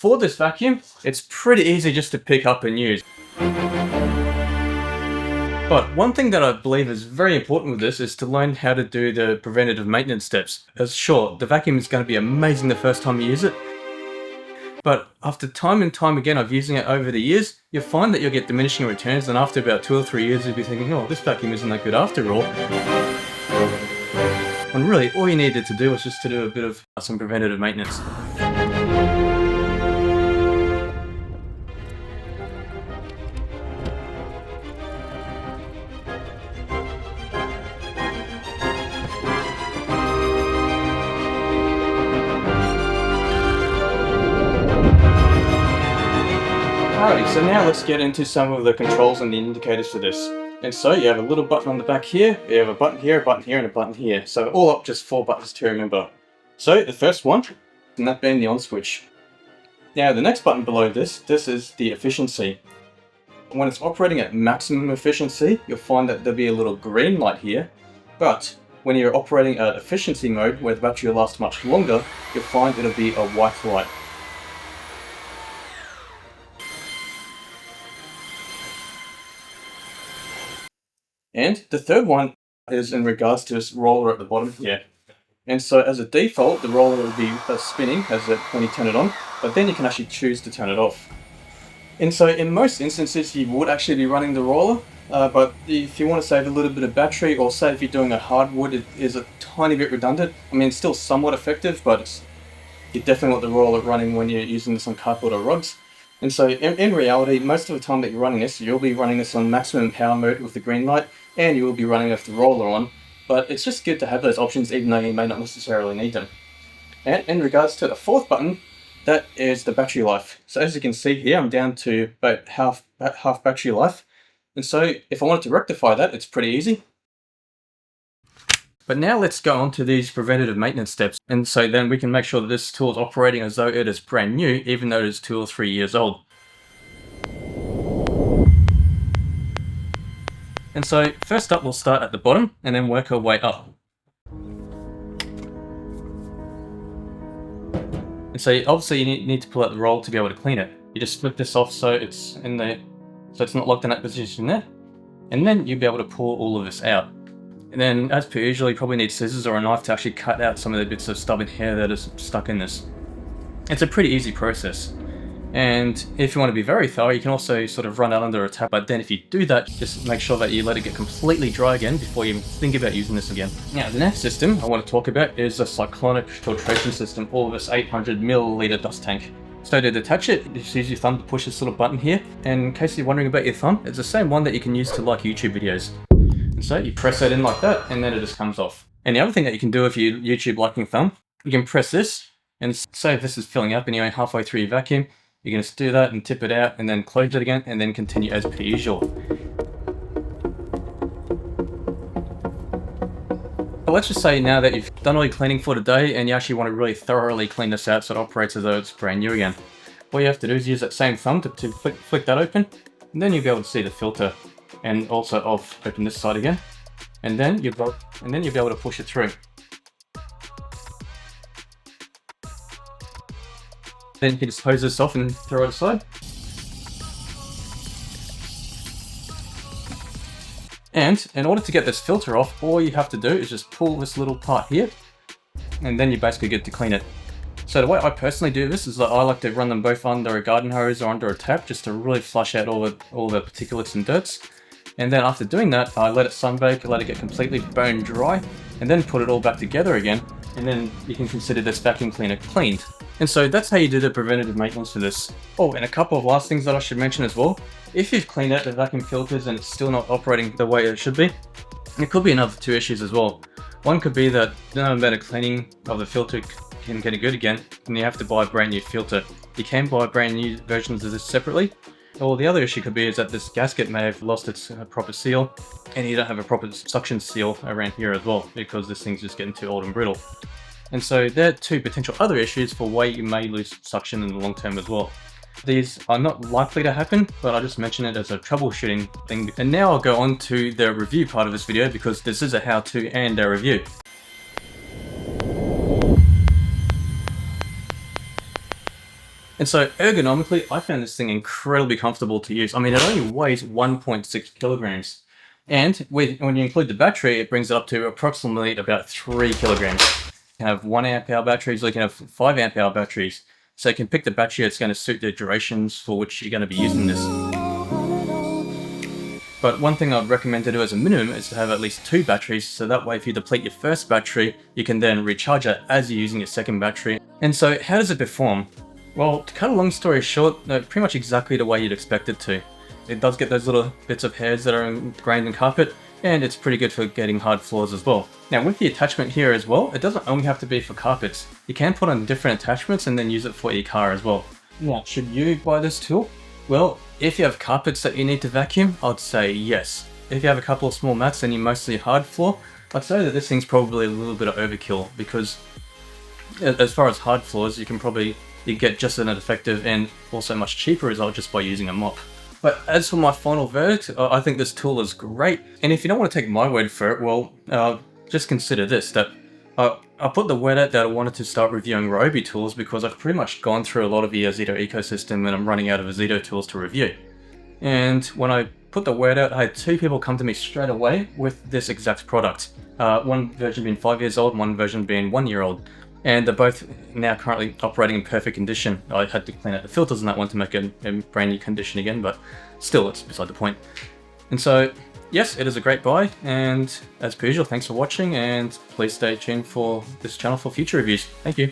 for this vacuum, it's pretty easy just to pick up and use. But one thing that I believe is very important with this is to learn how to do the preventative maintenance steps. As sure, the vacuum is going to be amazing the first time you use it, but after time and time again of using it over the years, you'll find that you'll get diminishing returns, and after about 2 or 3 years you'll be thinking, oh, this vacuum isn't that good after all. When really all you needed to do was just to do a bit of some preventative maintenance. Alrighty, so now let's get into some of the controls and the indicators for this. And so you have a little button on the back here, you have a button here, and a button here. So all up just 4 buttons to remember. So the first one, and that being the on switch. Now the next button below this is the efficiency. When it's operating at maximum efficiency, you'll find that there'll be a little green light here. But when you're operating at efficiency mode, where the battery will last much longer, you'll find it'll be a white light. And the third one is in regards to this roller at the bottom here. And so as a default, the roller will be spinning when you turn it on, but then you can actually choose to turn it off. And so in most instances, you would actually be running the roller, but if you want to save a little bit of battery, or say if you're doing a hardwood, it is a tiny bit redundant. I mean, it's still somewhat effective, but you definitely want the roller running when you're using this on carpet or rugs. And so in reality, most of the time that you're running this, you'll be running this on maximum power mode with the green light, and you will be running with the roller on. But it's just good to have those options, even though you may not necessarily need them. And in regards to the fourth button, that is the battery life. So as you can see here, I'm down to about half battery life. And so if I wanted to rectify that, it's pretty easy. But now let's go on to these preventative maintenance steps. And so then we can make sure that this tool is operating as though it is brand new, even though it is 2 or 3 years old. And so first up, we'll start at the bottom and then work our way up. And so obviously you need to pull out the roll to be able to clean it. You just flip this off so it's in there, so it's not locked in that position there. And then you'll be able to pull all of this out. And then, as per usual, you probably need scissors or a knife to actually cut out some of the bits of stubborn hair that is stuck in this. It's a pretty easy process. And if you want to be very thorough, you can also sort of run out under a tap. But then if you do that, just make sure that you let it get completely dry again before you even think about using this again. Now, the next system I want to talk about is a cyclonic filtration system, or this 800 milliliter dust tank. So to detach it, you just use your thumb to push this little button here. And in case you're wondering about your thumb, it's the same one that you can use to like YouTube videos. So you press that in like that, and then it just comes off. And the other thing that you can do if you YouTube liking thumb, you can press this, and say if this is filling up and you're halfway through your vacuum, you can just do that and tip it out, and then close it again, and then continue as per usual. But let's just say now that you've done all your cleaning for today, and you actually want to really thoroughly clean this out so it operates as though it's brand new again. All you have to do is use that same thumb to flick that open, and then you'll be able to see the filter. And also open this side again, and then you'll be able to push it through. Then you can just hose this off and throw it aside. And in order to get this filter off, all you have to do is just pull this little part here, and then you basically get to clean it. So the way I personally do this is that I like to run them both under a garden hose or under a tap, just to really flush out all the particulates and dirts. And then after doing that, I let it sunbake, let it get completely bone dry, and then put it all back together again. And then you can consider this vacuum cleaner cleaned. And so that's how you do the preventative maintenance for this. Oh, and a couple of last things that I should mention as well. If you've cleaned out the vacuum filters and it's still not operating the way it should be, there could be another 2 issues as well. One could be that no amount of cleaning of the filter can get it good again, and you have to buy a brand new filter. You can buy brand new versions of this separately. Or the other issue could be is that this gasket may have lost its proper seal, and you don't have a proper suction seal around here as well, because this thing's just getting too old and brittle. And so there are 2 potential other issues for why you may lose suction in the long term as well. These are not likely to happen, but I just mention it as a troubleshooting thing. And now I'll go on to the review part of this video, because this is a how-to and a review. And so ergonomically, I found this thing incredibly comfortable to use. I mean, it only weighs 1.6 kilograms. And when you include the battery, it brings it up to approximately about 3 kilograms. You can have 1 amp hour batteries, or you can have 5 amp hour batteries. So you can pick the battery that's going to suit the durations for which you're going to be using this. But one thing I'd recommend to do as a minimum is to have at least 2 batteries, so that way if you deplete your first battery, you can then recharge it as you're using your second battery. And so how does it perform? Well, to cut a long story short, pretty much exactly the way you'd expect it to. It does get those little bits of hairs that are ingrained in carpet, and it's pretty good for getting hard floors as well. Now with the attachment here as well, it doesn't only have to be for carpets. You can put on different attachments and then use it for your car as well. Now, should you buy this tool? Well, if you have carpets that you need to vacuum, I'd say yes. If you have a couple of small mats and you're mostly hard floor, I'd say that this thing's probably a little bit of overkill, because as far as hard floors, you get just an effective and also much cheaper result just by using a mop. But as for my final verdict, I think this tool is great. And if you don't want to take my word for it, well, just consider this, that I put the word out that I wanted to start reviewing Ryobi tools because I've pretty much gone through a lot of the Azeto ecosystem and I'm running out of Azeto tools to review. And when I put the word out, I had 2 people come to me straight away with this exact product. One version being 5 years old, one version being 1 year old. And they're both now currently operating in perfect condition. I had to clean out the filters on that one to make it in brand new condition again, but still, it's beside the point. And so, yes, it is a great buy, and as per usual, thanks for watching, and please stay tuned for this channel for future reviews. Thank you.